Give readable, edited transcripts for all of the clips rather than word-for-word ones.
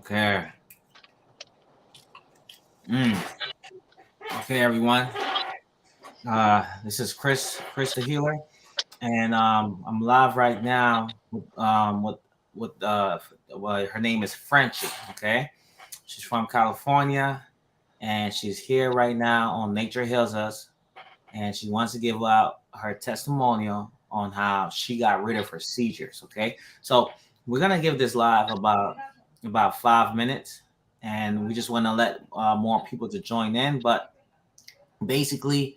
Okay. Mm. Okay, everyone. This is Chris the Healer, and I'm live right now with well, her name is Frenchie. Okay, she's from California, and she's here right now on Nature Heals Us, and she wants to give out her testimonial on how she got rid of her seizures. Okay, so we're gonna give this live about 5 minutes, and we just want to let more people to join in, but basically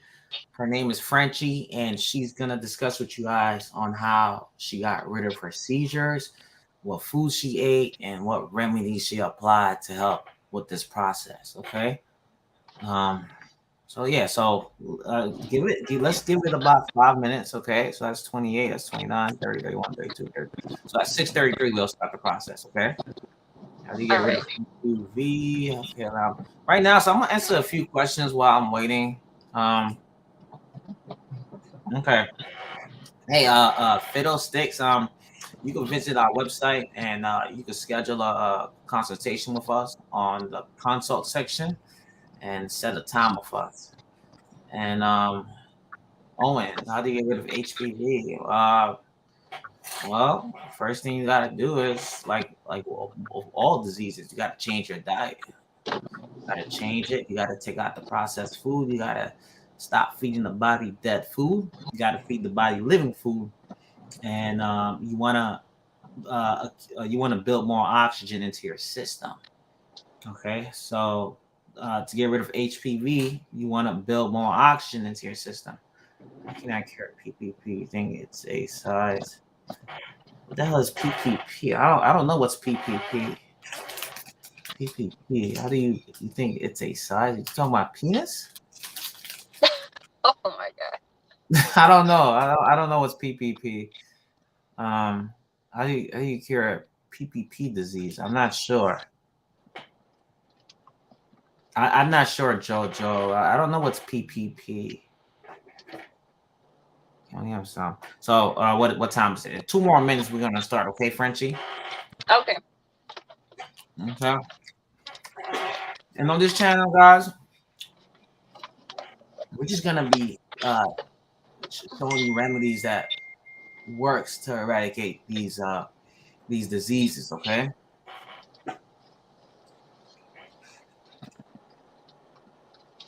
her name is Frenchie, and she's gonna discuss with you guys on how she got rid of her seizures, what food she ate, and what remedies she applied to help with this process. Okay. Um. So yeah. So let's give it about 5 minutes. Okay. So that's 28. That's 29, 30, 31, 32, 33. So at 6:33 we'll start the process. Okay. How do you get All rid right. of UV? Okay. Now, right now, so I'm gonna answer a few questions while I'm waiting. Um. Okay. Hey, Fiddlesticks, you can visit our website and you can schedule a consultation with us on the consult section and set a time with us. And Owen, how do you get rid of HPV? Well, first thing you gotta do is like all diseases, you gotta change your diet. You gotta change it. You gotta take out the processed food. You gotta stop feeding the body dead food. You gotta feed the body living food, and you want to build more oxygen into your system. Okay, so to get rid of HPV, you want to build more oxygen into your system. I cannot cure PPP. You think it's a size? What the hell is PPP? I don't know what's PPP. PPP. How do you think it's a size? You talking about penis? Oh my god. I don't know. I don't know what's PPP. Um, how do you cure PPP disease? I'm not sure. I'm not sure, Jojo. I don't know what's PPP. Can we have some? So, what time is it? 2 more minutes. We're gonna start. Okay, Frenchie. Okay. Okay. And on this channel, guys, we're just gonna be showing you remedies that works to eradicate these diseases. Okay.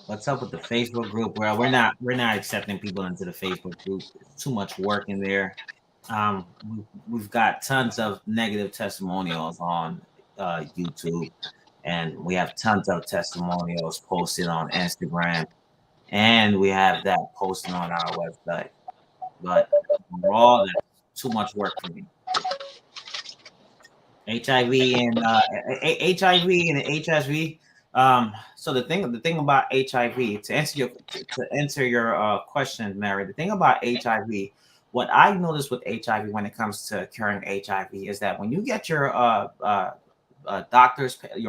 What's up with the Facebook group? Well, we're not accepting people into the Facebook group. It's too much work in there. We've got tons of negative testimonials on YouTube, and we have tons of testimonials posted on Instagram, and we have that posted on our website. But overall, that's too much work for me. HIV and HIV and HSV. So the thing about HIV, to answer your question, Mary. The thing about HIV, what I noticed with HIV when it comes to curing HIV is that when you get your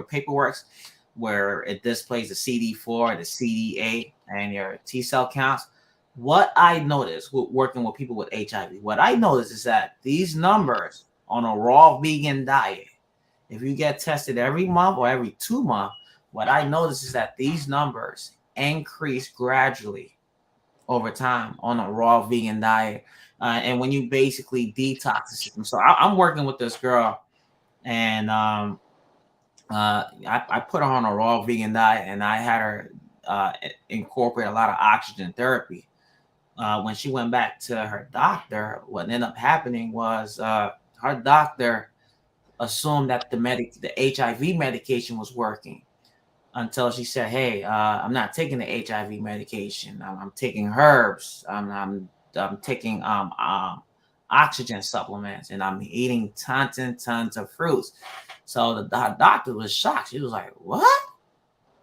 paperwork where it displays the CD4, the CD8, and your T cell counts. What I noticed with working with people with HIV, what I noticed is that these numbers on a raw vegan diet, if you get tested every month or every 2 months, what I noticed is that these numbers increase gradually over time on a raw vegan diet. And when you basically detox the system. So I'm working with this girl, and I put her on a raw vegan diet, and I had her incorporate a lot of oxygen therapy. When she went back to her doctor, what ended up happening was her doctor assumed that the HIV medication was working until she said, "Hey, I'm not taking the HIV medication. I'm taking herbs. I'm taking oxygen supplements, and I'm eating tons and tons of fruits." So the doctor was shocked. She was like, "What?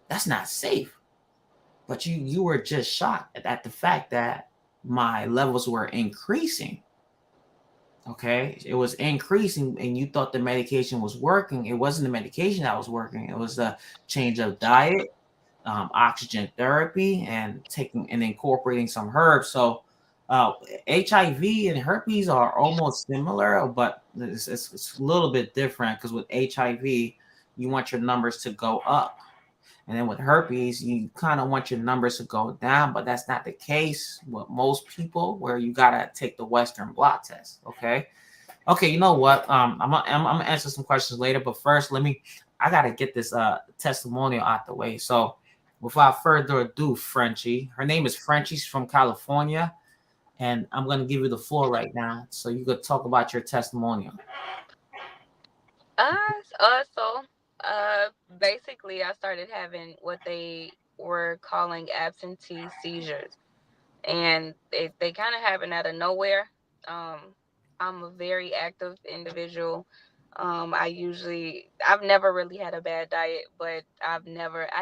That's not safe." But you were just shocked at the fact that my levels were increasing. Okay, it was increasing, and you thought the medication was working. It wasn't the medication that was working. It was the change of diet, oxygen therapy, and taking and incorporating some herbs. So, uh, HIV and herpes are almost similar, but it's a little bit different because with HIV, you want your numbers to go up. And then with herpes, you kind of want your numbers to go down, but that's not the case with most people, where you gotta take the Western blot test. Okay. Okay, you know what? I'm gonna answer some questions later, but first, I gotta get this testimonial out the way. So, without further ado, Frenchie, her name is Frenchie. She's from California, and I'm gonna give you the floor right now, so you could talk about your testimonial. Uh, so basically, I started having what they were calling absentee seizures, and they kind of happen out of nowhere. Um, I'm a very active individual. I've never really had a bad diet, but I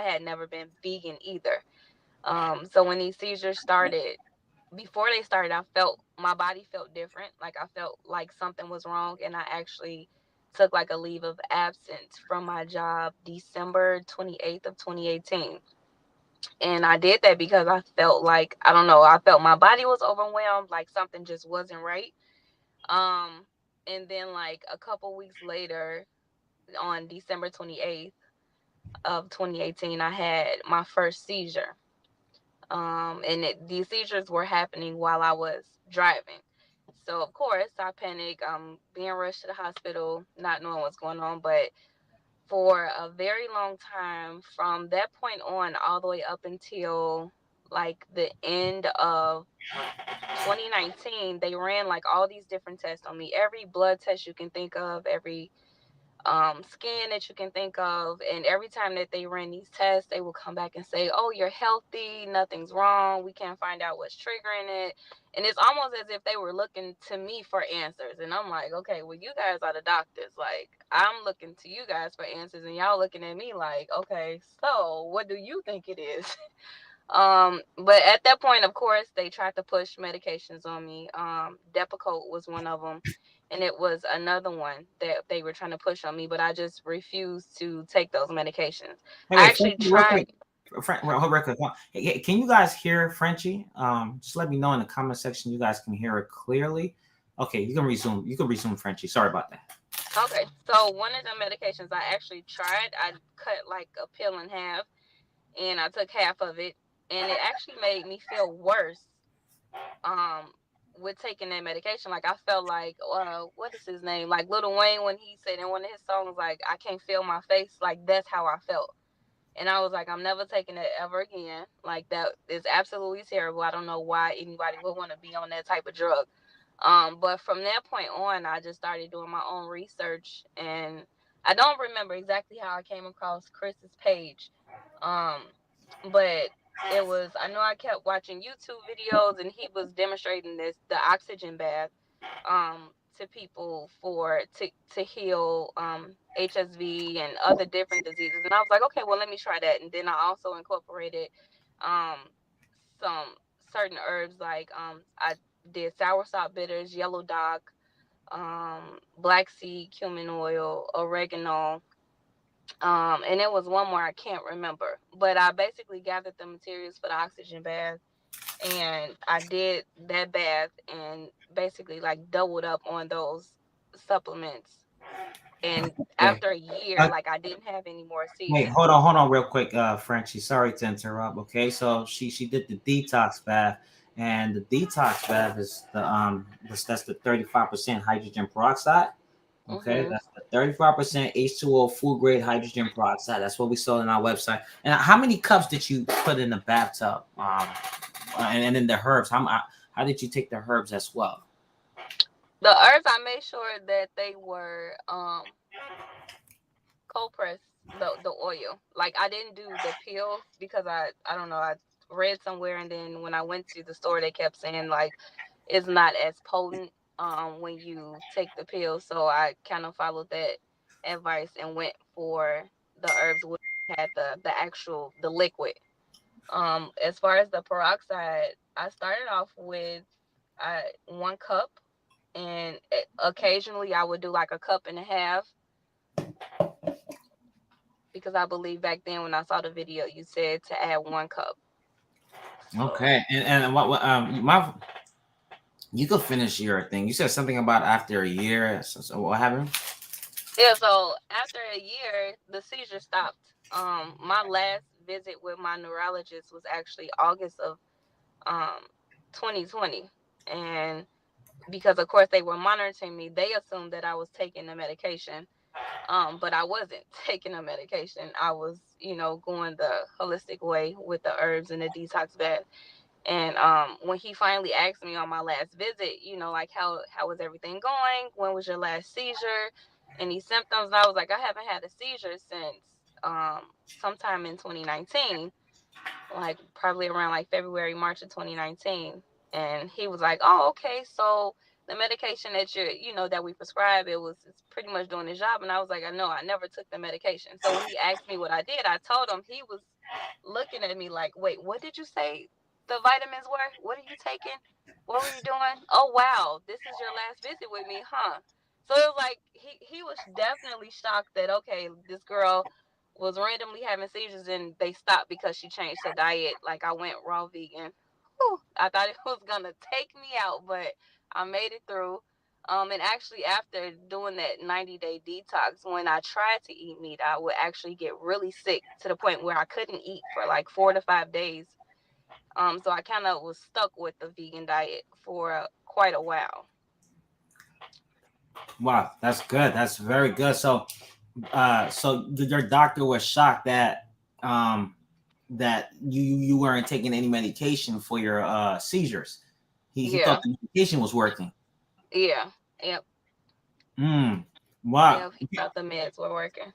had never been vegan either. So when these seizures started, before they started, my body felt different. Like I felt like something was wrong, and I actually took like a leave of absence from my job December 28th of 2018. And I did that because I felt like, I don't know, I felt my body was overwhelmed, like something just wasn't right. Um and then like a couple weeks later, on December 28th of 2018, I had my first seizure. These seizures were happening while I was driving. So of course I panicked. Being rushed to the hospital, not knowing what's going on. But for a very long time, from that point on, all the way up until like the end of 2019, they ran like all these different tests on me. Every blood test you can think of, every scan that you can think of. And every time that they ran these tests, they would come back and say, "Oh, you're healthy, nothing's wrong, we can't find out what's triggering it." And it's almost as if they were looking to me for answers. And I'm like, okay, well, you guys are the doctors. Like, I'm looking to you guys for answers, and y'all looking at me like, okay, so what do you think it is? But at that point, of course, they tried to push medications on me. Depakote was one of them, and it was another one that they were trying to push on me, but I just refused to take those medications. Hey, I wait, actually Frenchie, real tried. quick. Real quick. Hey, can you guys hear Frenchie? Just let me know in the comment section. You guys can hear her clearly. Okay, you can resume. You can resume, Frenchie. Sorry about that. Okay, so one of the medications I actually tried, I cut like a pill in half, and I took half of it, and it actually made me feel worse. Um, with taking that medication, like I felt like, what is his name? Like Lil Wayne, when he said in one of his songs, like, "I can't feel my face." Like that's how I felt. And I was like, I'm never taking it ever again. Like that is absolutely terrible. I don't know why anybody would want to be on that type of drug. But from that point on, I just started doing my own research, and I don't remember exactly how I came across Chris's page. Um, but I know I kept watching YouTube videos, and he was demonstrating the oxygen bath, to people to heal HSV and other different diseases. And I was like, okay, well, let me try that. And then I also incorporated um some certain herbs, like I did soursop bitters, yellow dock, black seed, cumin oil, oregano, and it was one more I can't remember. But I basically gathered the materials for the oxygen bath, and I did that bath and basically like doubled up on those supplements. And Okay. after a year, Uh, like I didn't have any more Wait, seizures. hold on, real quick, Frenchie. Sorry to interrupt. Okay, so she did the detox bath, and the detox bath is that's the 35% hydrogen peroxide. Okay, Hmm. that's the 35% H2O food grade hydrogen peroxide. That's what we saw on our website. And how many cups did you put in the bathtub? And then the herbs. How did you take the herbs as well? The herbs, I made sure that they were cold press, the oil. Like I didn't do the pills because I don't know, I read somewhere, and then when I went to the store they kept saying like it's not as potent when you take the pills. So I kind of followed that advice and went for the herbs, which had the liquid. As far as the peroxide, I started off with 1 cup, and occasionally I would do like a cup and a half, because I believe back then when I saw the video, you said to add 1 cup. So Okay, and my you could finish your thing. You said something about after a year. So what happened? Yeah, so after a year, the seizure stopped. My last visit with my neurologist was actually August of um 2020, and because of course they were monitoring me, they assumed that I was taking the medication. But I wasn't taking the medication. I was, going the holistic way with the herbs and the detox bath. And when he finally asked me on my last visit, like how was everything going? When was your last seizure? Any symptoms? And I was like, I haven't had a seizure since sometime in 2019, like probably around like February, March of 2019. And he was like, "Oh, okay. So the medication that that we prescribe, it's pretty much doing the job." And I was like, "I know, I never took the medication." So when he asked me what I did, I told him. He was looking at me like, "Wait, what did you say the vitamins were? What are you taking? What were you doing? Oh wow, this is your last visit with me, huh?" So it was like he was definitely shocked that, okay, this girl was randomly having seizures and they stopped because she changed her diet. Like, I went raw vegan. Whew, I thought it was gonna take me out, but I made it through. And actually, after doing that 90-day detox, when I tried to eat meat, I would actually get really sick to the point where I couldn't eat for like 4 to 5 days. So I kind of was stuck with the vegan diet for quite a while. Wow, that's good. That's very good. So your doctor was shocked that um that you weren't taking any medication for your seizures. He thought Yeah, the medication was working. yeah, yep, Mm. Wow. yep. He thought the meds were working.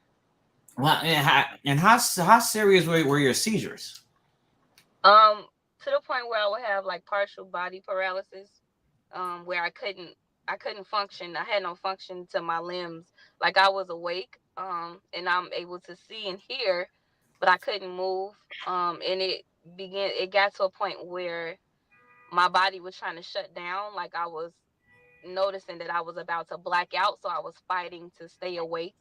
Well, and how serious were your seizures? Um, to the point where I would have like partial body paralysis, where I couldn't function. I had no function to my limbs. Like, I was awake, and I'm able to see and hear, but I couldn't move. And it got to a point where my body was trying to shut down. Like, I was noticing that I was about to black out, so I was fighting to stay awake.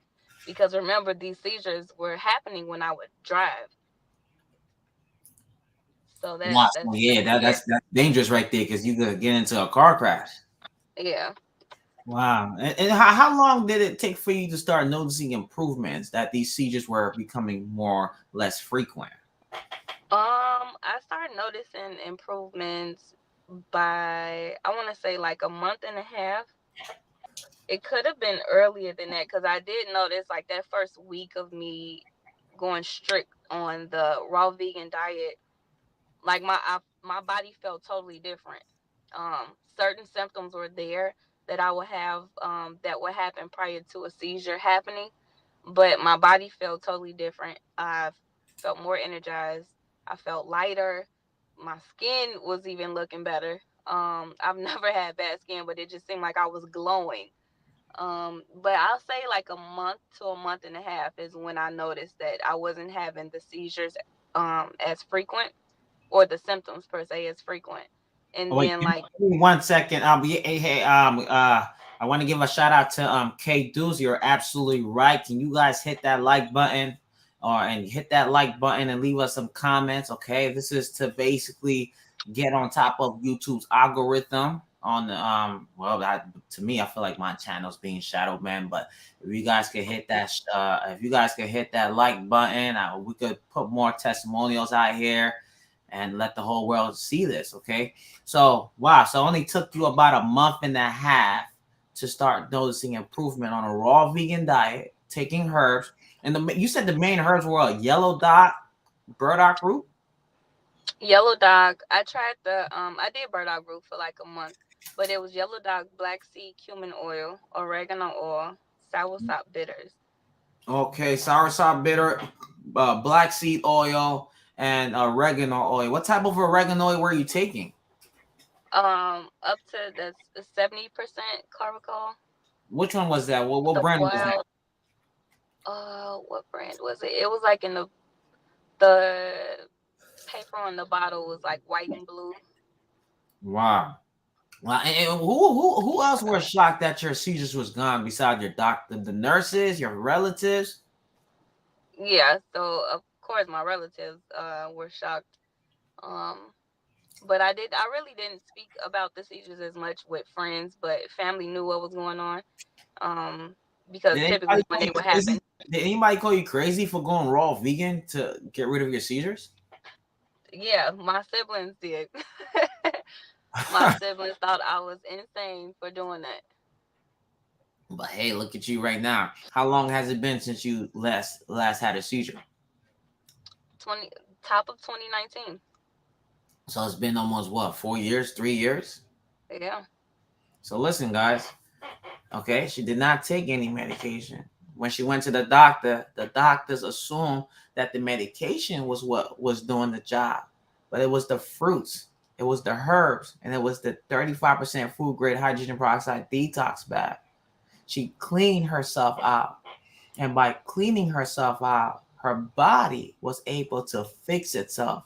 Because remember, these seizures were happening when I would drive. So Wow. that's Yeah, yeah, that's dangerous right there because you could get into a car crash. yeah. Wow. And how long did it take for you to start noticing improvements that these seizures were becoming more less frequent? I started noticing improvements by, I want to say, like a month and a half. It could have been earlier than that, because I did notice like that first week of me going strict on the raw vegan diet, like my body felt totally different. Certain symptoms were there that I would have, that would happen prior to a seizure happening, but my body felt totally different. I felt more energized. I felt lighter. My skin was even looking better. I've never had bad skin, but it just seemed like I was glowing. But I'll say like a month to a month and a half is when I noticed that I wasn't having the seizures as frequent, or the symptoms per se as frequent. Oh, And wait, then, like, give me 1 second. Hey, I want to give a shout out to K Deuce. You're absolutely right. Can you guys hit that like button, and hit that like button and leave us some comments? Okay, this is to basically get on top of YouTube's algorithm. On the to me, I feel like my channel's being shadow banned, but if you guys could hit that, if you guys could hit that like button, we could put more testimonials out here and let the whole world see this. Okay. So wow, so it only took you about a month and a half to start noticing improvement on a raw vegan diet, taking herbs. And you said the main herbs were a yellow dot, burdock root. yellow dog, I did burdock root for like a month, but it was yellow dog, black seed, cumin oil, oregano oil, soursop bitters. Okay, soursop bitter, black seed oil, and oregano oil. What type of oregano oil were you taking? Up to the 70% charcoal. Which one was that? What The brand was that? wild, what brand was it? It was like in the paper on the bottle was like white and blue. Wow. Well, and who else were shocked that your seizures was gone besides your doctor, the nurses, your relatives? Yeah, so of course my relatives were shocked. Um, but I really didn't speak about the seizures as much with friends, but family knew what was going on. Um, because Did typically anybody when call they you would crazy? happen, Did anybody call you crazy for going raw vegan to get rid of your seizures? yeah, my siblings did. My siblings thought I was insane for doing that. But hey, look at you right now. How long has it been since you last had a seizure? 20 top of 2019. So it's been almost what, 4 years, 3 years? Yeah. So listen, guys. Okay, she did not take any medication. When she went to the doctors assumed that the medication was what was doing the job, but it was the fruits, it was the herbs, and it was the 35% food grade hydrogen peroxide detox bath. She cleaned herself out, and by cleaning herself out, her body was able to fix itself.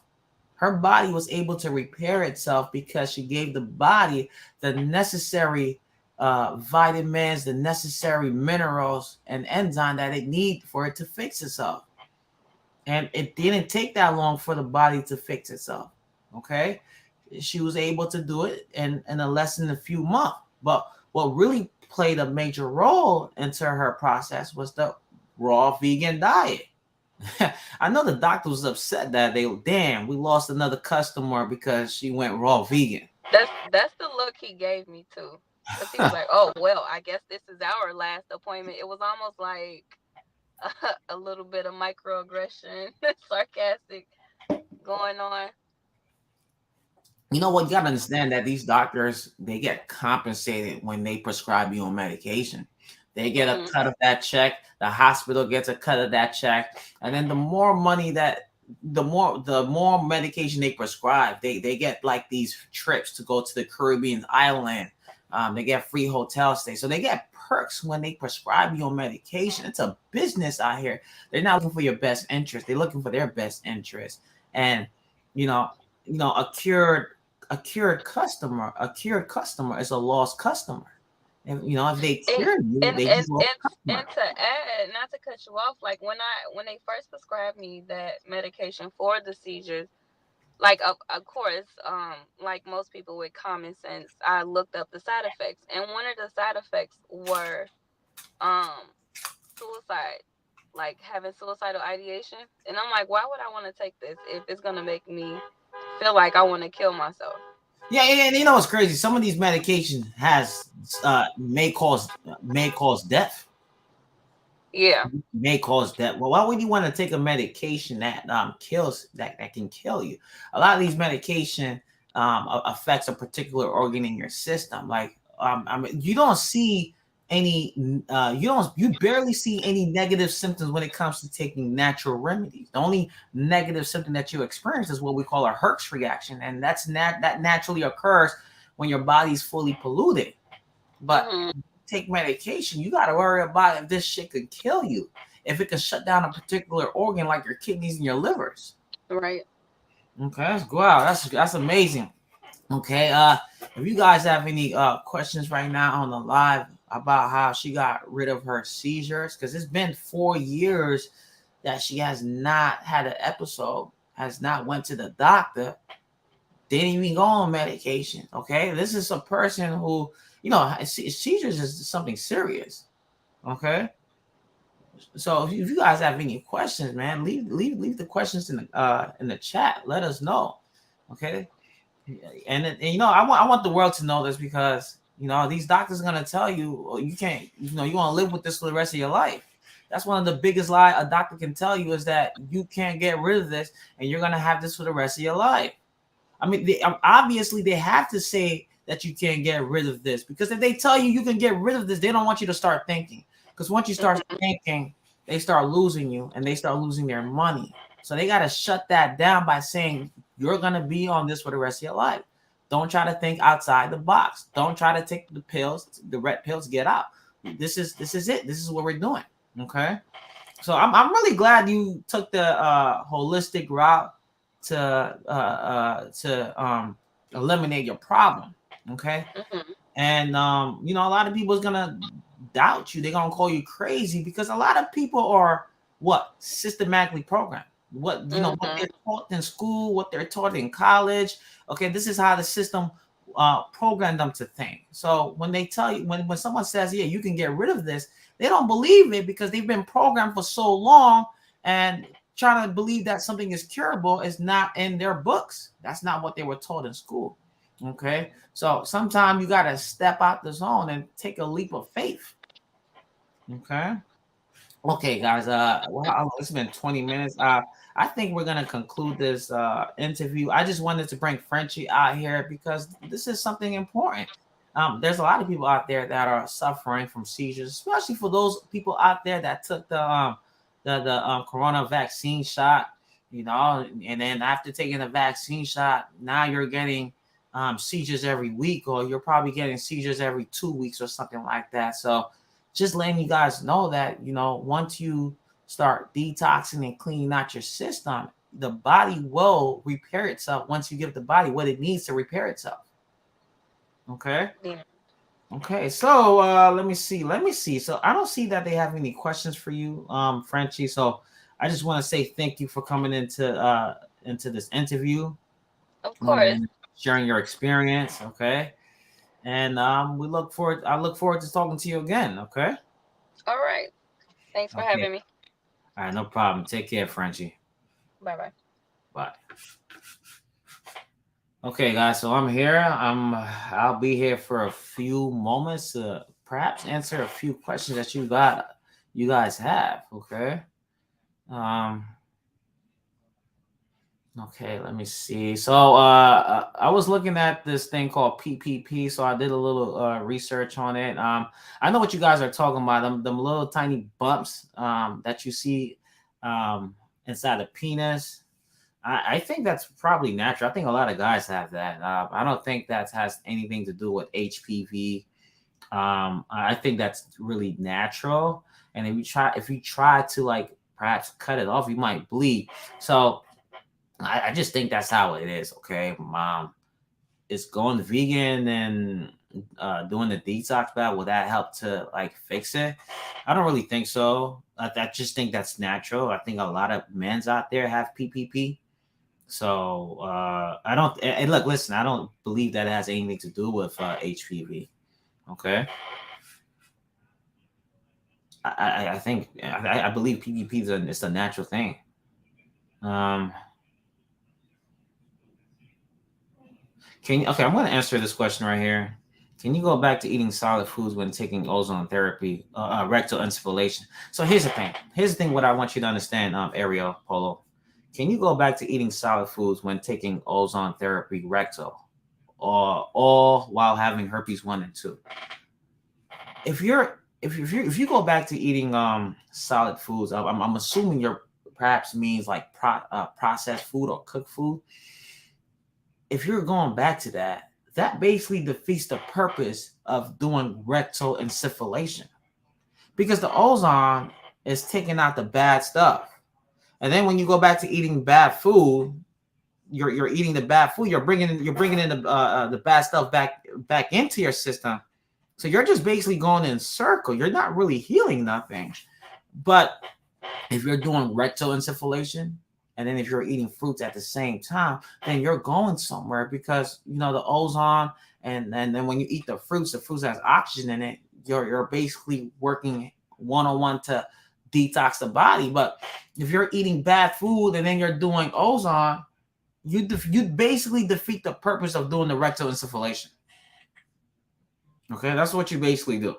Her body was able to repair itself because she gave the body the necessary vitamins, the necessary minerals and enzyme that it needs for it to fix itself. And it didn't take that long for the body to fix itself. Okay, she was able to do it in a less than a few months. But what really played a major role into her process was the raw vegan diet. I know the doctor was upset that damn, we lost another customer because she went raw vegan. That's the look he gave me too. Cuz he was like, "Oh, well, I guess this is our last appointment." It was almost like a little bit of microaggression, sarcastic going on. You know what? You gotta understand that these doctors, they get compensated when they prescribe you on medication. They get a Mhm. cut of that check. The hospital gets a cut of that check, and then the more money that the more medication they prescribe, they get like these trips to go to the Caribbean island. They get free hotel stays, so they get perks when they prescribe you on medication. It's a business out here. They're not looking for your best interest. They're looking for their best interest, and you know, a cured customer is a lost customer. And if they And cure you, and they and just lost and, a customer. and to add, not to cut you off, like when they first prescribed me that medication for the seizures, like of course, like most people with common sense, I looked up the side effects, and one of the side effects were um suicide, like having suicidal ideation. And I'm like, why would I want to take this if it's gonna make me feel like I want to kill myself? Yeah, and you know what's crazy? Some of these medications has may cause death. Yeah. Well, why would you want to take a medication that that can kill you? A lot of these medication affects a particular organ in your system. Like I mean, you don't see any you barely see any negative symptoms when it comes to taking natural remedies. The only negative symptom that you experience is what we call a Herpes reaction, and that naturally occurs when your body's fully polluted. But Mhm. take medication, you got to worry about if this shit could kill you, if it can shut down a particular organ like your kidneys and your livers. Right. Okay, wow, that's amazing. Okay, if you guys have any questions right now on the live about how she got rid of her seizures, because it's been 4 years that she has not had an episode, has not went to the doctor, didn't even go on medication. Okay, this is a person who, seizures is something serious. Okay, so if you guys have any questions, man, leave the questions in the chat. Let us know. Okay, and I want the world to know this, because these doctors are gonna tell you, oh, you can't, you want to live with this for the rest of your life. That's one of the biggest lie a doctor can tell you, is that you can't get rid of this and you're gonna have this for the rest of your life. I mean, obviously they have to say that you can't get rid of this, because if they tell you you can get rid of this, they don't want you to start thinking. Because once you start Mhm. thinking, they start losing you and they start losing their money. So they got to shut that down by saying you're gonna be on this for the rest of your life. Don't try to think outside the box. Don't try to take the pills, the red pills. Get out. This is it. This is what we're doing. Okay. So I'm really glad you took the holistic route to eliminate your problem. Okay. Mhm. And a lot of people is gonna doubt you. They're gonna call you crazy, because a lot of people are what systematically programmed. What Mhm. they're taught in school, what they're taught in college. Okay, this is how the system program them to think. So when they tell you, when someone says, yeah, you can get rid of this, they don't believe it because they've been programmed for so long, and trying to believe that something is curable is not in their books. That's not what they were taught in school. Okay. So sometimes you got to step out the zone and take a leap of faith. Okay. Okay, guys. Well, it's been 20 minutes. I think we're gonna conclude this interview. I just wanted to bring Frenchie out here because this is something important. There's a lot of people out there that are suffering from seizures, especially for those people out there that took the corona vaccine shot. You know, and then after taking the vaccine shot, now you're getting seizures every week, or you're probably getting seizures every 2 weeks or something like that. So just letting you guys know that, you know, once you start detoxing and cleaning out your system, the body will repair itself once you give the body what it needs to repair itself. Okay. Yeah. Okay. So let me see. Let me see. So I don't see that they have any questions for you, Frenchie. So I just want to say thank you for coming into this interview Of course. and sharing your experience. Okay. And we look forward. I look forward to talking to you again. Okay. All right. Thanks for Okay. having me. All right, no problem. Take care, Frenchie. Bye bye. Bye. Okay, guys. So I'm here. I'll be here for a few moments to perhaps answer a few questions that you guys have. Okay. Um. Okay. Let me see. So I was looking at this thing called PPP. So I did a little research on it. I know what you guys are talking about. Them little tiny bumps that you see inside the penis. I think that's probably natural. I think a lot of guys have that. I don't think that has anything to do with HPV. I think that's really natural. And if you try to like perhaps cut it off, you might bleed. So I just think that's how it is. Okay, is going vegan and doing the detox bath, will that help to like fix it? I don't really think so. I just think that's natural. I think a lot of men's out there have PPP. So I don't. And look, listen, I don't believe that has anything to do with HPV. Okay, I think I believe PPP is it's a natural thing. Um, okay? I'm going to answer this question right here. Can you go back to eating solid foods when taking ozone therapy, rectal insufflation? So here's the thing. Here's the thing. What I want you to understand, Ariel Polo. Can you go back to eating solid foods when taking ozone therapy rectal, or all while having herpes 1 and 2? If you go back to eating solid foods, I'm assuming you're perhaps means like processed food or cooked food. If you're going back to that, that basically defeats the purpose of doing rectal insufflation, because the ozone is taking out the bad stuff. And then when you go back to eating bad food, you're eating the bad food. You're bringing in the bad stuff back into your system. So you're just basically going in circle. You're not really healing nothing. But if you're doing rectal insufflation, and then if you're eating fruits at the same time, then you're going somewhere, because you know the ozone, and then when you eat the fruits has oxygen in it. You're basically working one on one to detox the body. But if you're eating bad food and then you're doing ozone, you basically defeat the purpose of doing the rectal insufflation. Okay, that's what you basically do.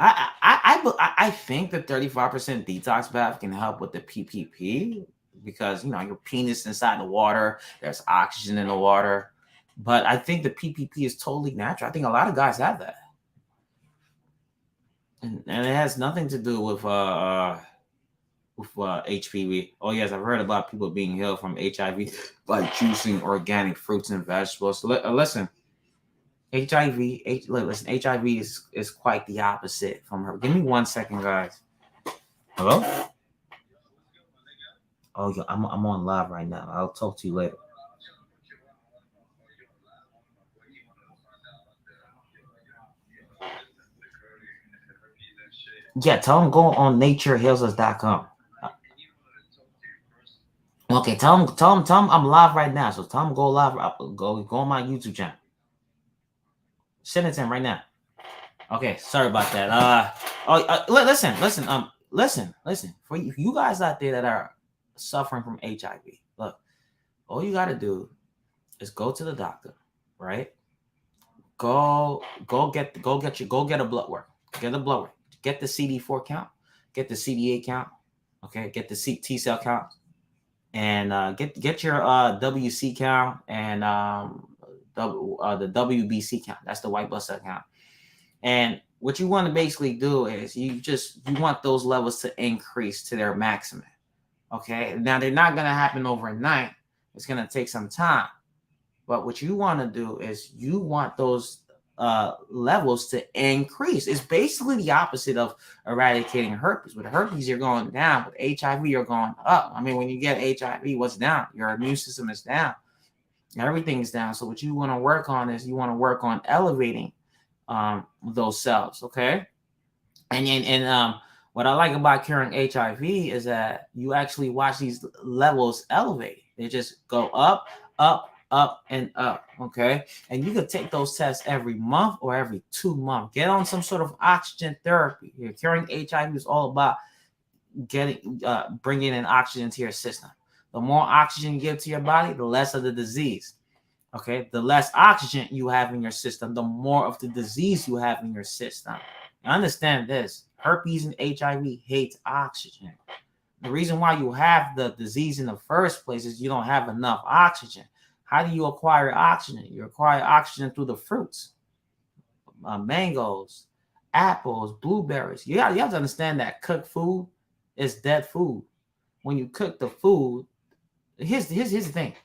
I think the 35% detox bath can help with the PPP, because you know your penis inside the water, there's oxygen in the water. But I think the PPP is totally natural. I think a lot of guys have that, and it has nothing to do with HPV. Oh yes, I've heard about people being healed from HIV by juicing organic fruits and vegetables. So, listen, listen, HIV is quite the opposite from her. Give me 1 second, guys. Hello? Oh, yeah, I'm on live right now. I'll talk to you later. Yeah, tell them go on naturehealers.com. Okay, tell him I'm live right now. So tell him go live. Go on my YouTube channel. Send it to him right now. Okay, sorry about that. Listen. For you guys out there that are suffering from HIV, look, all you gotta do is go to the doctor, right? Go get a blood work. Get a blood work. Get the CD4 count. Get the CD8 count. Okay, get the T cell count, and get your WC count and the WBC count. That's the white blood cell count. And what you want to basically do is you want those levels to increase to their maximum. Okay. Now they're not gonna happen overnight. It's gonna take some time. But what you want to do is you want those levels to increase. It's basically the opposite of eradicating herpes. With herpes, you're going down. With HIV, you're going up. I mean, when you get HIV, what's down? Your immune system is down. Everything's down. So what you want to work on is you want to work on elevating those cells. Okay. And what I like about curing HIV is that you actually watch these levels elevate. They just go up, up, up, and up. Okay. And you can take those tests every month or every 2 months. Get on some sort of oxygen therapy. Curing HIV is all about bringing in oxygen to your system. The more oxygen you give to your body, the less of the disease. Okay. The less oxygen you have in your system, the more of the disease you have in your system. Understand this. Herpes and HIV hates oxygen. The reason why you have the disease in the first place is you don't have enough oxygen. How do you acquire oxygen? You acquire oxygen through the fruits, mangoes, apples, blueberries. You have to understand that cooked food is dead food. When you cook the food, here's the thing.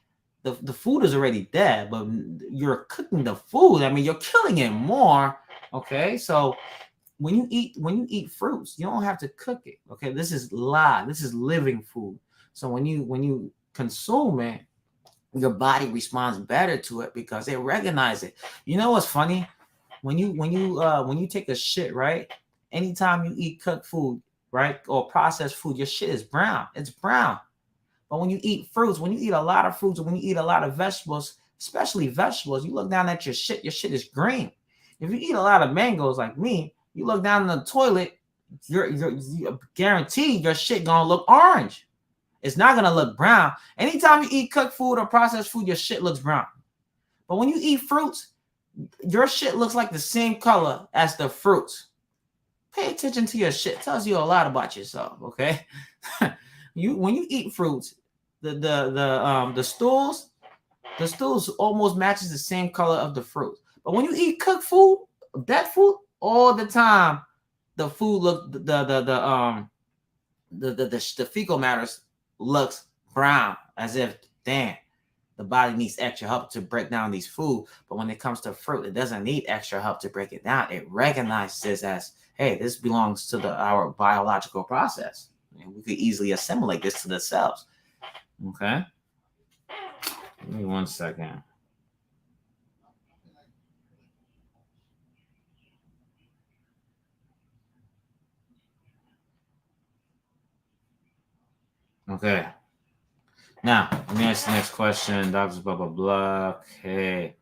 The food is already dead, but you're cooking the food. I mean, you're killing it more. Okay, so when you eat fruits, you don't have to cook it. Okay, this is live. This is living food. So when you consume it, your body responds better to it because it recognizes it. You know what's funny? When you take a shit, right? Anytime you eat cooked food, right, or processed food, your shit is brown. It's brown. But when you eat fruits, when you eat a lot of fruits, or when you eat a lot of vegetables, especially vegetables, you look down at your shit is green. If you eat a lot of mangoes like me, you look down in the toilet, you're guaranteed your shit gonna look orange. It's not gonna look brown. Anytime you eat cooked food or processed food, your shit looks brown. But when you eat fruits, your shit looks like the same color as the fruits. Pay attention to your shit. It tells you a lot about yourself, okay? When you eat fruits, the stools almost matches the same color of the fruit. But when you eat cooked food, that food, all the time, the food look the fecal matters looks brown, as if damn, the body needs extra help to break down these food. But when it comes to fruit, it doesn't need extra help to break it down. It recognizes as, hey, this belongs to our biological process. And we could easily assimilate this to the cells. Okay. Give me 1 second. Okay. Now, let me ask the next question. Doctors, blah, blah, blah. Okay.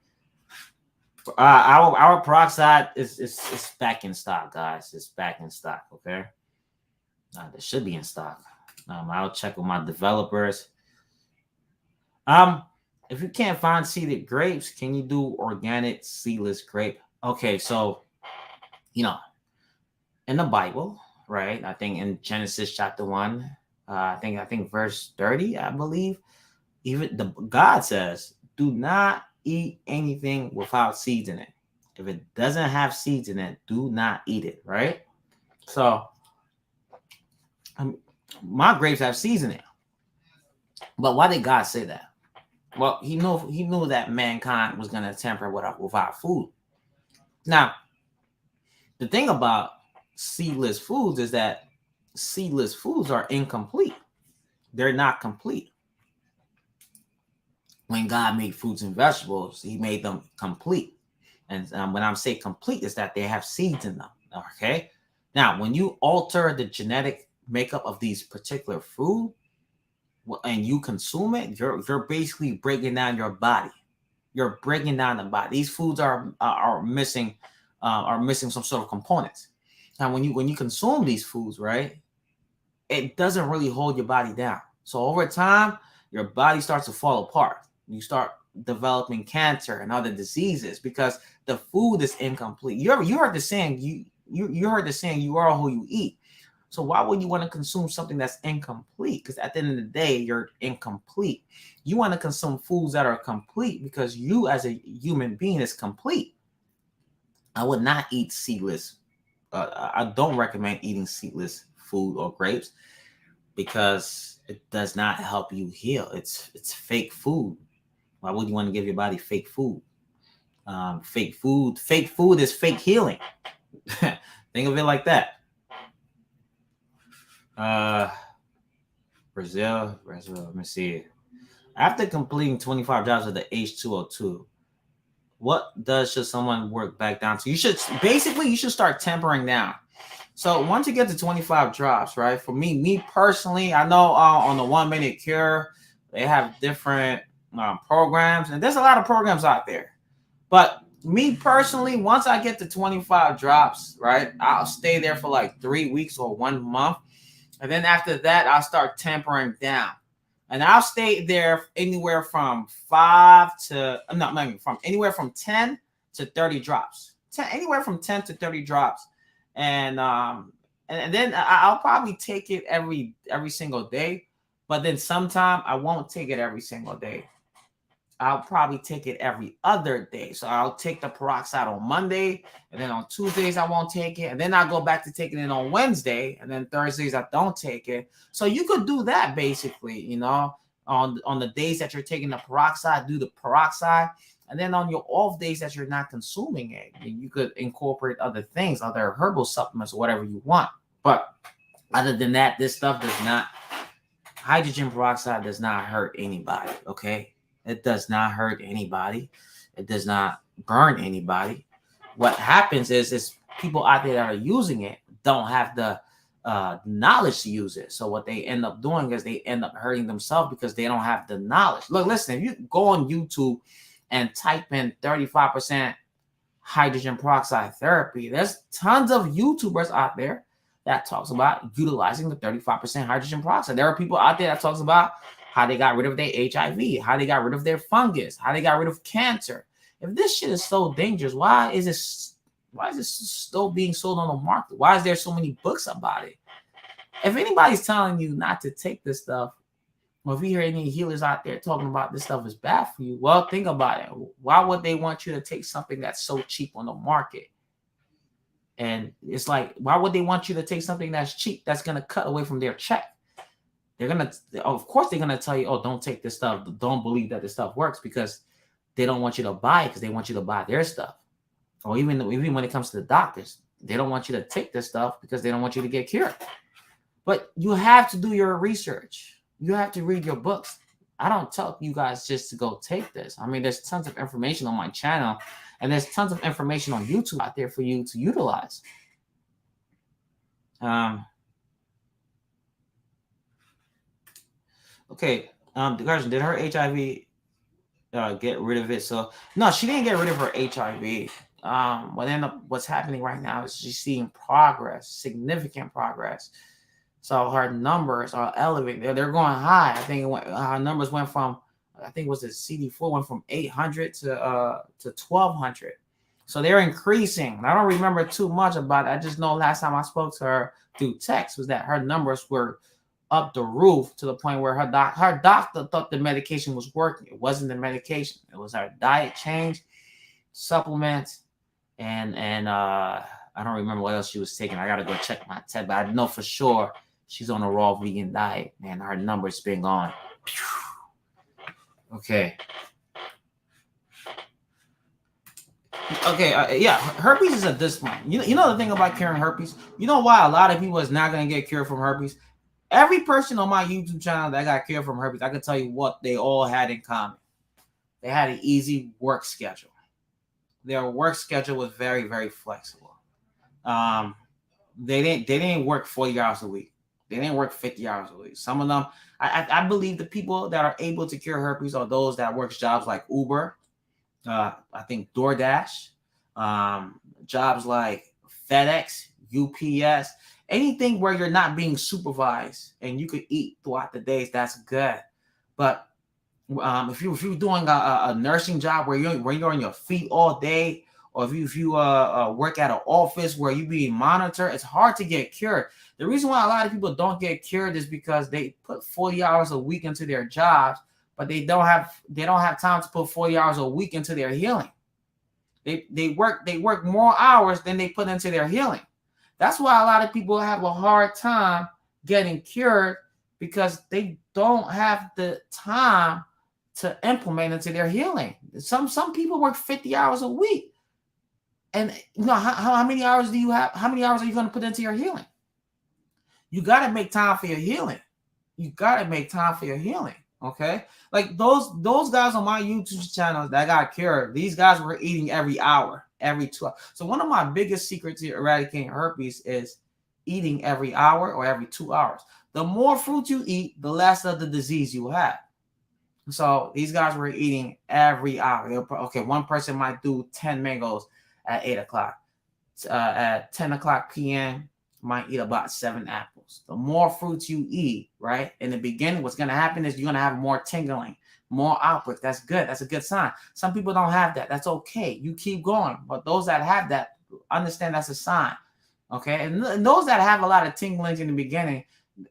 Our peroxide is back in stock, guys. It's back in stock. Okay. It should be in stock. I'll check with my developers. If you can't find seeded grapes, can you do organic seedless grape? Okay, so in the Bible, right? I think in Genesis chapter 1, I think verse 30, I believe, even God says, do not eat anything without seeds in it. If it doesn't have seeds in it, do not eat it, right? So my grapes have seeds in it. But why did God say that? Well, he knew that mankind was going to temper without food. Now, the thing about seedless foods is that seedless foods are incomplete. They're not complete. When God made fruits and vegetables, he made them complete. And when I'm saying complete, is that they have seeds in them. Okay. Now, when you alter the genetic makeup of these particular food, and you consume it, you're basically breaking down your body. You're breaking down the body. These foods are missing some sort of components. Now, when you consume these foods, right, it doesn't really hold your body down. So over time, your body starts to fall apart. You start developing cancer and other diseases because the food is incomplete. You heard the saying you heard the saying you are who you eat. So why would you want to consume something that's incomplete? Because at the end of the day, you're incomplete. You want to consume foods that are complete because you as a human being is complete. I would not eat seedless. I don't recommend eating seedless food or grapes because it does not help you heal. It's fake food. Why would you want to give your body fake food? Fake food is fake healing. Think of it like that. Uh, Brazil. Let me see. After completing 25 jobs with the H2O2, what should someone work back down to? You should start tempering down. So once you get to 25 drops, right? For me personally, I know on the 1 minute cure, they have different programs, and there's a lot of programs out there. But me personally, once I get to 25 drops, right, I'll stay there for like 3 weeks or 1 month. And then after that, I'll start tempering down. And I'll stay there anywhere from from anywhere from 10 to 30 drops. Anywhere from 10 to 30 drops. And then I'll probably take it every single day. But then sometime I won't take it every single day. I'll probably take it every other day. So I'll take the peroxide on Monday, and then on Tuesdays I won't take it, and then I'll go back to taking it on Wednesday, and then Thursdays I don't take it. So you could do that basically, on the days that you're taking the peroxide, do the peroxide, and then on your off days that you're not consuming it, you could incorporate other things, other herbal supplements, or whatever you want. But other than that, this stuff does not. Hydrogen peroxide does not hurt anybody. Okay. It does not hurt anybody. It does not burn anybody. What happens is people out there that are using it don't have the knowledge to use it. So what they end up doing is they end up hurting themselves because they don't have the knowledge. Look, listen, if you go on YouTube and type in 35% hydrogen peroxide therapy, there's tons of YouTubers out there that talks about utilizing the 35% hydrogen peroxide. There are people out there that talks about how they got rid of their HIV, how they got rid of their fungus, how they got rid of cancer. If this shit is so dangerous, why is this still being sold on the market? Why is there so many books about it? If anybody's telling you not to take this stuff, or if you hear any healers out there talking about this stuff is bad for you, well, think about it. Why would they want you to take something that's so cheap on the market? And it's like, why would they want you to take something that's cheap, that's going to cut away from their check? Of course, they're going to tell you, oh, don't take this stuff. Don't believe that this stuff works, because they don't want you to buy it, because they want you to buy their stuff. Or even when it comes to the doctors, they don't want you to take this stuff because they don't want you to get cured. But you have to do your research. You have to read your books. I don't tell you guys just to go take this. I mean, there's tons of information on my channel, and there's tons of information on YouTube out there for you to utilize. Okay. The question, did her HIV get rid of it? So no, she didn't get rid of her HIV. What ended up, what's happening right now is she's seeing progress, significant progress. So her numbers are elevated. They're going high. I think her numbers went from, I think it was the CD4 went from 800 to 1200. So they're increasing. I don't remember too much about it. I just know last time I spoke to her through text was that her numbers were up the roof, to the point where her doctor thought the medication was working. It wasn't the medication. It was her diet change, supplements, and I don't remember what else she was taking. I gotta go check my test, but I know for sure she's on a raw vegan diet, and her numbers been gone. Okay. Okay, yeah, herpes is at this point. You know the thing about curing herpes? You know why a lot of people is not going to get cured from herpes? Every person on my YouTube channel that got cured from herpes, I can tell you what they all had in common. They had an easy work schedule. Their work schedule was very, very flexible. They didn't work 40 hours a week. They didn't work 50 hours a week. Some of them, I believe the people that are able to cure herpes are those that work jobs like Uber, I think DoorDash, jobs like FedEx, UPS, anything where you're not being supervised and you could eat throughout the days. That's good. But if you're doing a nursing job where you're on your feet all day, or if you work at an office where you being monitored, it's hard to get cured. The reason why a lot of people don't get cured is because they put 40 hours a week into their jobs, but they don't have time to put 40 hours a week into their healing. They work more hours than they put into their healing. That's why a lot of people have a hard time getting cured, because they don't have the time to implement into their healing. Some people work 50 hours a week. And how many hours do you have? How many hours are you going to put into your healing? You got to make time for your healing. You got to make time for your healing. Okay. Like those guys on my YouTube channel that got cured, these guys were eating every hour, every 2 hours. So one of my biggest secrets to eradicating herpes is eating every hour or every 2 hours. The more fruit you eat, the less of the disease you have. So these guys were eating every hour. Okay, one person might do 10 mangoes at 8 o'clock. At 10 o'clock p.m., might eat about 7 apples. The more fruits you eat, right, in the beginning, what's going to happen is you're going to have more tingling, more outbreaks. That's good. That's a good sign. Some people don't have that. That's okay. You keep going. But those that have that, understand that's a sign. Okay, and those that have a lot of tinglings in the beginning,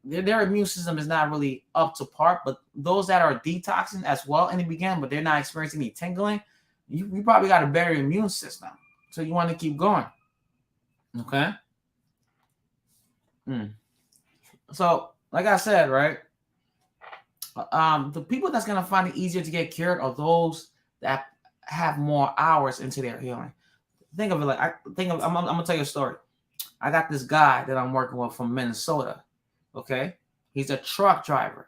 their immune system is not really up to par. But those that are detoxing as well in the beginning, but they're not experiencing any tingling, you probably got a better immune system. So you want to keep going. Okay. So, like I said, right, the people that's going to find it easier to get cured are those that have more hours into their healing. Think of it like, I'm going to tell you a story. I got this guy that I'm working with from Minnesota. Okay. He's a truck driver.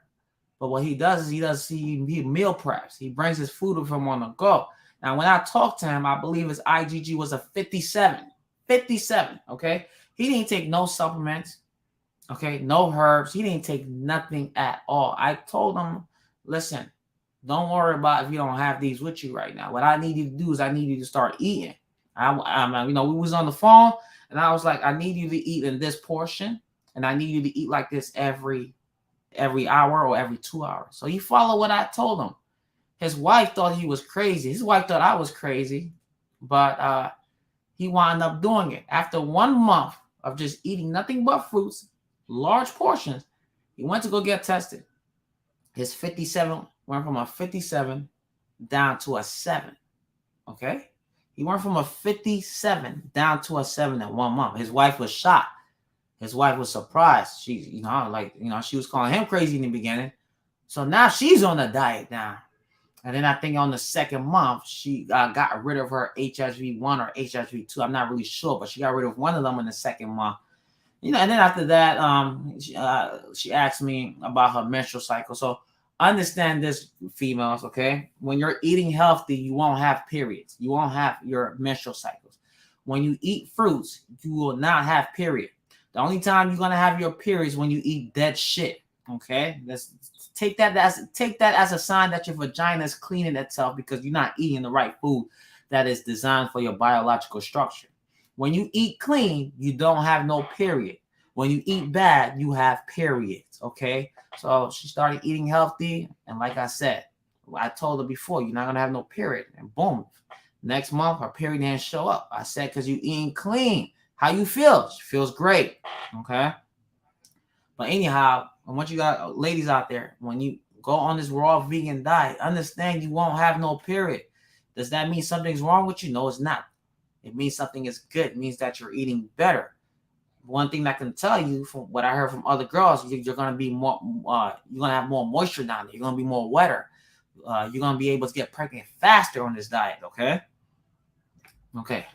But what he does is he meal preps. He brings his food with him on the go. Now, when I talked to him, I believe his IgG was a 57. 57. Okay. He didn't take no supplements. Okay, no herbs. He didn't take nothing at all. I told him, listen, don't worry about if you don't have these with you right now. What I need you to do is I need you to start eating. We was on the phone, and I was like, I need you to eat in this portion, and I need you to eat like this every hour or every 2 hours. So he followed what I told him. His wife thought he was crazy. His wife thought I was crazy, but he wound up doing it. After 1 month of just eating nothing but fruits, large portions, he went to go get tested. His 57 went from a 57 down to a 7. Okay, he went from a 57 down to a 7 in 1 month. His wife was shocked. His wife was surprised. She was calling him crazy in the beginning. So now she's on a diet now. And then I think on the 2nd month, she got rid of her HSV1 or HSV2. I'm not really sure, but she got rid of one of them in the 2nd month. And then after that, she asked me about her menstrual cycle. So understand this, females, okay? When you're eating healthy, you won't have periods. You won't have your menstrual cycles. When you eat fruits, you will not have period. The only time you're gonna have your periods when you eat dead shit. Okay, take that as a sign that your vagina is cleaning itself because you're not eating the right food that is designed for your biological structure. When you eat clean, you don't have no period. When you eat bad, you have periods. Okay, so she started eating healthy, and like I said, I told her before, you're not gonna have no period, and boom, next month her period didn't show up. I said, because you eating clean. How you feel? She feels great. Okay. But anyhow, I want you guys, ladies out there, when you go on this raw vegan diet, understand you won't have no period. Does that mean something's wrong with you? No, it's not. It means something is good. It means that you're eating better. One thing that I can tell you from what I heard from other girls, you're gonna be more, you're gonna have more moisture down there. You're gonna be more wetter. You're gonna be able to get pregnant faster on this diet. Okay. Okay.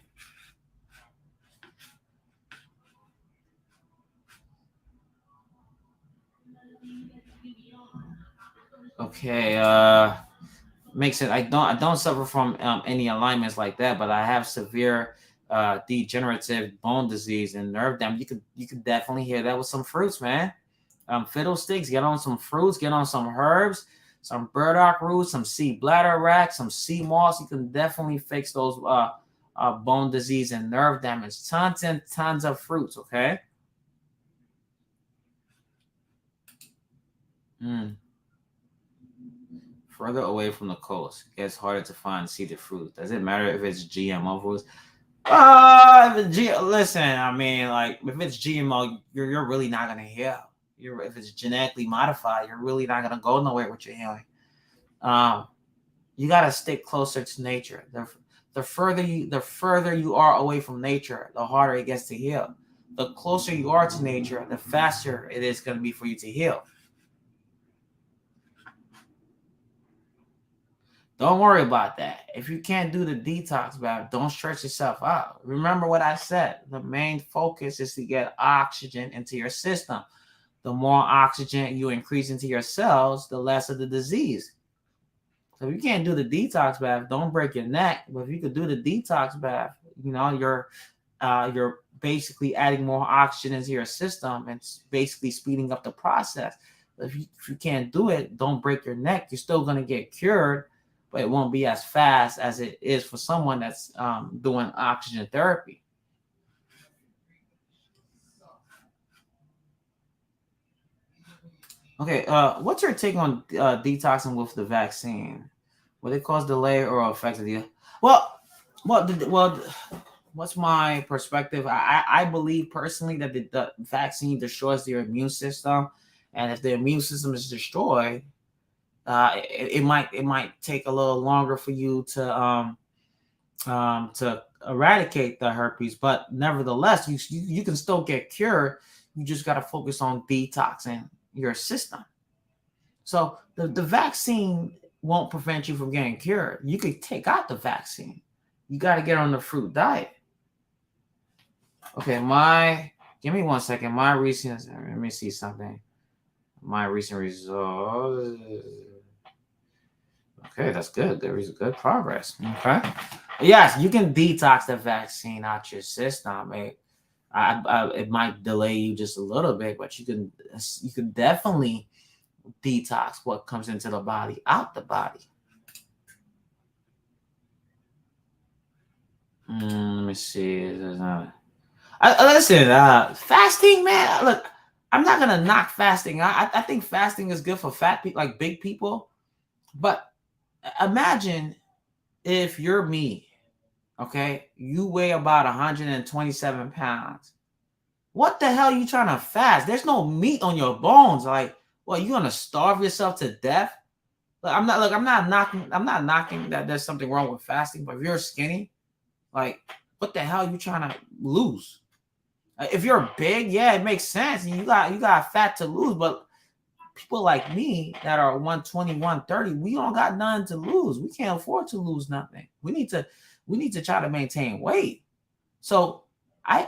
Okay. Makes sense. I don't suffer from any alignments like that, but I have severe degenerative bone disease and nerve damage. You could definitely hear that with some fruits, man. fiddlesticks. Get on some fruits. Get on some herbs, some burdock roots, some sea bladder wrack, some sea moss. You can definitely fix those bone disease and nerve damage. Tons and tons of fruits. Okay. Further away from the coast, it gets harder to find seeded fruit. Does it matter if it's GMO fruits? Listen, I mean, like if it's GMO, you're really not gonna heal. If it's genetically modified, you're really not gonna go nowhere with your healing. You gotta stick closer to nature. The further you are away from nature, the harder it gets to heal. The closer you are to nature, the faster it is gonna be for you to heal. Don't worry about that. If you can't do the detox bath, don't stress yourself out. Remember what I said. The main focus is to get oxygen into your system. The more oxygen you increase into your cells, the less of the disease. So if you can't do the detox bath, don't break your neck. But if you could do the detox bath, you're basically adding more oxygen into your system and basically speeding up the process. If you can't do it, don't break your neck. You're still going to get cured, but it won't be as fast as it is for someone that's doing oxygen therapy. Okay, what's your take on detoxing with the vaccine? Will it cause delay or affect the? Well, what's my perspective? I believe personally that the vaccine destroys your immune system, and if the immune system is destroyed, it might take a little longer for you to eradicate the herpes, but nevertheless, you can still get cured. You just got to focus on detoxing your system. So the vaccine won't prevent you from getting cured. You could take out the vaccine. You got to get on the fruit diet. Okay, give me 1 second. Let me see something. My recent results. Okay, that's good. Good progress. Okay. Yes, you can detox the vaccine out your system. It might delay you just a little bit, but you can definitely detox what comes into the body out the body. Let me see. Listen, fasting, man. Look, I'm not gonna knock fasting. I think fasting is good for fat people, like big people. But imagine if you're me, okay? You weigh about 127 pounds. What the hell are you trying to fast? There's no meat on your bones. Like, what, you gonna starve yourself to death? I'm not knocking that there's something wrong with fasting, but if you're skinny, like, what the hell are you trying to lose? If you're big, yeah, it makes sense. And you got fat to lose, but people like me that are 120, 130, we don't got nothing to lose. We can't afford to lose nothing. We need to try to maintain weight. So I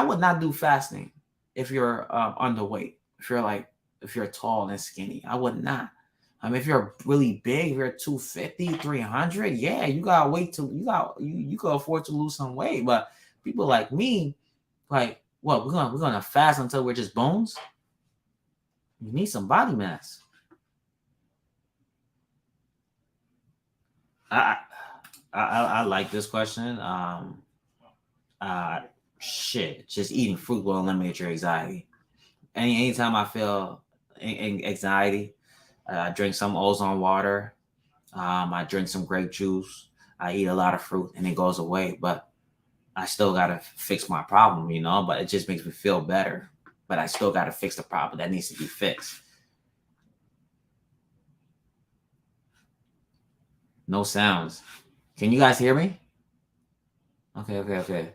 would not do fasting if you're underweight. If you're tall and skinny, I would not. If you're really big, if you're 250, 300, yeah, you gotta wait till you can afford to lose some weight. But people like me, like, what, we're gonna fast until we're just bones? You need some body mass. I like this question. Just eating fruit will eliminate your anxiety. Anytime I feel anxiety, I drink some ozone water. I drink some grape juice. I eat a lot of fruit, and it goes away. But I still gotta fix my problem, But it just makes me feel better. But I still gotta fix the problem that needs to be fixed. No sounds. Can you guys hear me? Okay.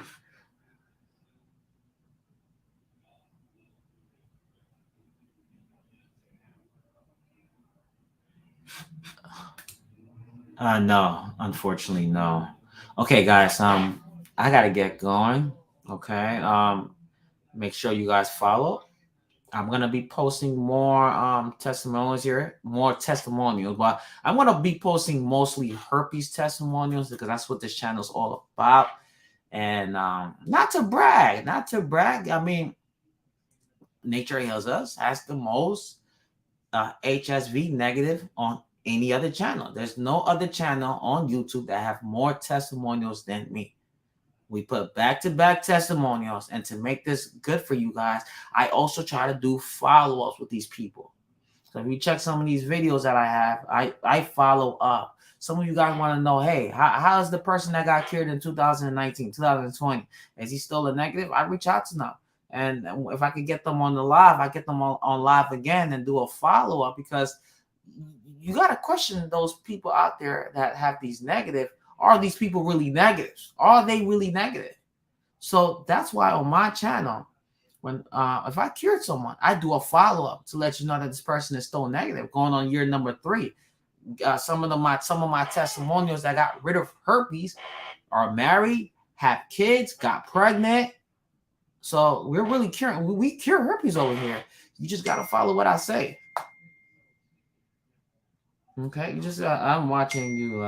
No, unfortunately, no. Okay, guys. I gotta get going. Okay. Make sure you guys follow. I'm gonna be posting more testimonials here, more testimonials, but I'm gonna be posting mostly herpes testimonials because that's what this channel is all about. And not to brag. I mean, Nature Heals Us has the most HSV negative on any other channel. There's no other channel on YouTube that have more testimonials than me. We put back-to-back testimonials, and to make this good for you guys, I also try to do follow-ups with these people. So if you check some of these videos that I have, I follow up. Some of you guys want to know, hey, how is the person that got cured in 2019, 2020? Is he still a negative? I reach out to them. And if I could get them on the live, I get them on live again and do a follow-up, because you got to question those people out there that have these negative. Are these people really negatives? Are they really negative? So that's why on my channel, when if I cured someone, I do a follow-up to let you know that this person is still negative, going on year number 3. Some of my testimonials that got rid of herpes are married, have kids, got pregnant. So we're really curing. We cure herpes over here. You just got to follow what I say. Okay, you just I'm watching you.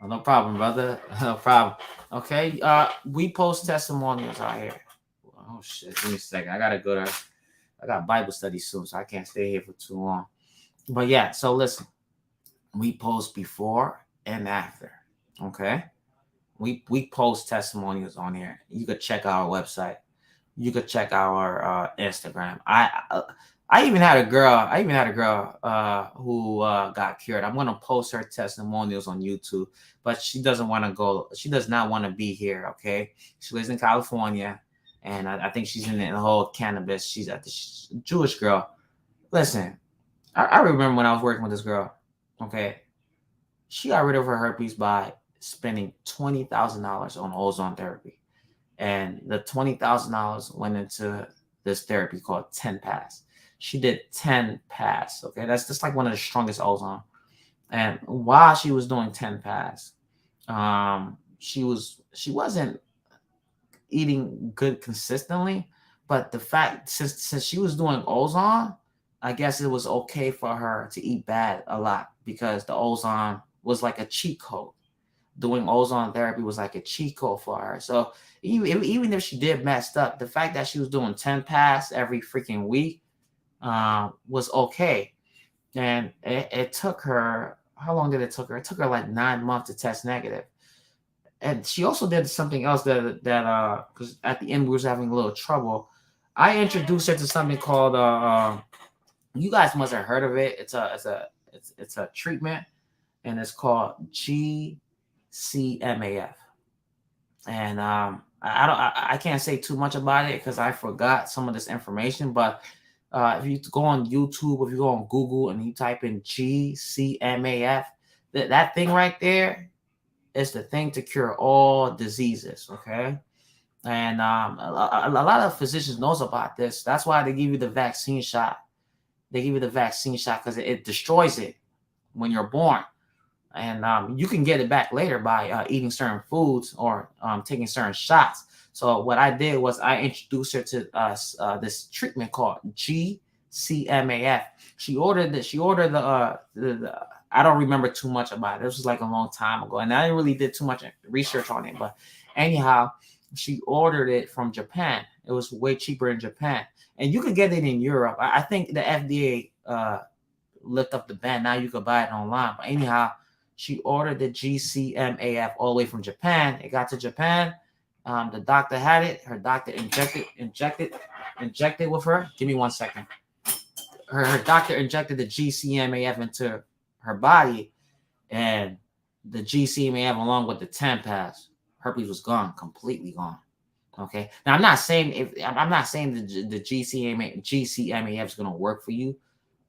No problem, brother. No problem. Okay, we post testimonials out here. Oh shit! Give me a second. I gotta go to. I got Bible study soon, so I can't stay here for too long. But yeah, so listen, we post before and after. Okay, we post testimonials on here. You could check our website. You could check our Instagram. I even had a girl. Who got cured. I'm gonna post her testimonials on YouTube, but she doesn't want to go. She does not want to be here. Okay, she lives in California, and I think she's in the whole cannabis. She's a Jewish girl. Listen, I remember when I was working with this girl. Okay, she got rid of her herpes by spending $20,000 on ozone therapy, and the $20,000 went into this therapy called 10 pass. She did 10 pass. Okay, that's just like one of the strongest ozone. And while she was doing 10 pass, she wasn't eating good consistently, but the fact since she was doing ozone, I guess it was okay for her to eat bad a lot, because the ozone was like a cheat code. Doing ozone therapy was like a cheat code for her. So even if she did messed up, the fact that she was doing 10 pass every freaking week was okay. And it took her, how long did it took her? It took her like 9 months to test negative. And she also did something else that because at the end we was having a little trouble. I introduced her to something called you guys must have heard of it. It's a treatment, and it's called GCMAF. And I can't say too much about it because I forgot some of this information. But if you go on YouTube, if you go on Google and you type in GCMAF, that thing right there is the thing to cure all diseases. Okay. And a lot of physicians knows about this. That's why they give you the vaccine shot. They give you the vaccine shot because it destroys it when you're born. And you can get it back later by eating certain foods or taking certain shots. So what I did was I introduced her to this treatment called GCMAF. She ordered the I don't remember too much about it. This was like a long time ago, and I didn't really did too much research on it. But anyhow, she ordered it from Japan. It was way cheaper in Japan, and you could get it in Europe. I think the FDA lift up the ban. Now you could buy it online. But anyhow, she ordered the GCMAF all the way from Japan. It got to Japan. The doctor had it. Her doctor injected with her. Give me 1 second. Her doctor injected the GCMAF into her body, and the GCMAF along with the 10 pass, herpes was gone, completely gone. Okay. Now I'm not saying the GCMAF is going to work for you.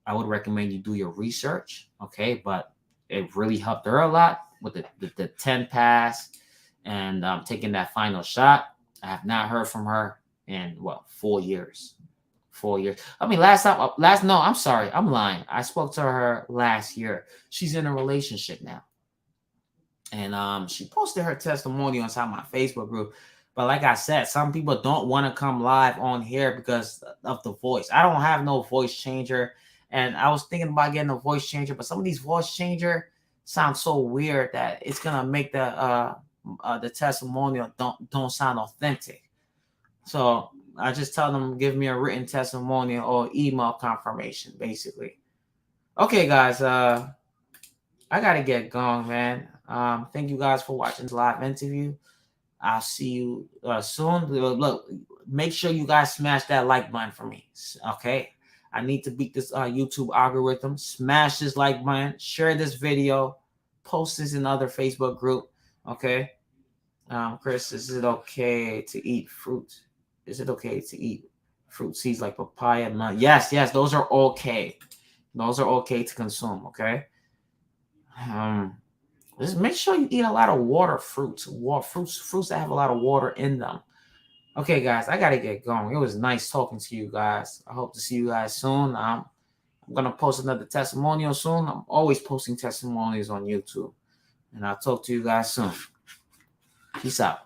I would recommend you do your research. Okay, but it really helped her a lot with the 10 pass and taking that final shot. I have not heard from her in 4 years. 4 years. I mean, no, I'm sorry. I'm lying. I spoke to her last year. She's in a relationship now. And she posted her testimony inside my Facebook group. But like I said, some people don't want to come live on here because of the voice. I don't have no voice changer. And I was thinking about getting a voice changer, but some of these voice changer sound so weird that it's gonna make the testimonial don't sound authentic. So I just tell them give me a written testimonial or email confirmation, basically. Okay, guys. I gotta get going, man. Thank you guys for watching this live interview. I'll see you soon. Look, make sure you guys smash that like button for me. Okay. I need to beat this YouTube algorithm. Smash this like button. Share this video. Post this in other Facebook group. Okay. Chris, is it okay to eat fruit? Is it okay to eat fruit seeds like papaya? Yes, those are okay. Those are okay to consume. Okay. Just make sure you eat a lot of water fruits. Fruits that have a lot of water in them. Okay, guys, I gotta get going. It was nice talking to you guys. I hope to see you guys soon. I'm gonna post another testimonial soon. I'm always posting testimonials on YouTube. And I'll talk to you guys soon. Peace out.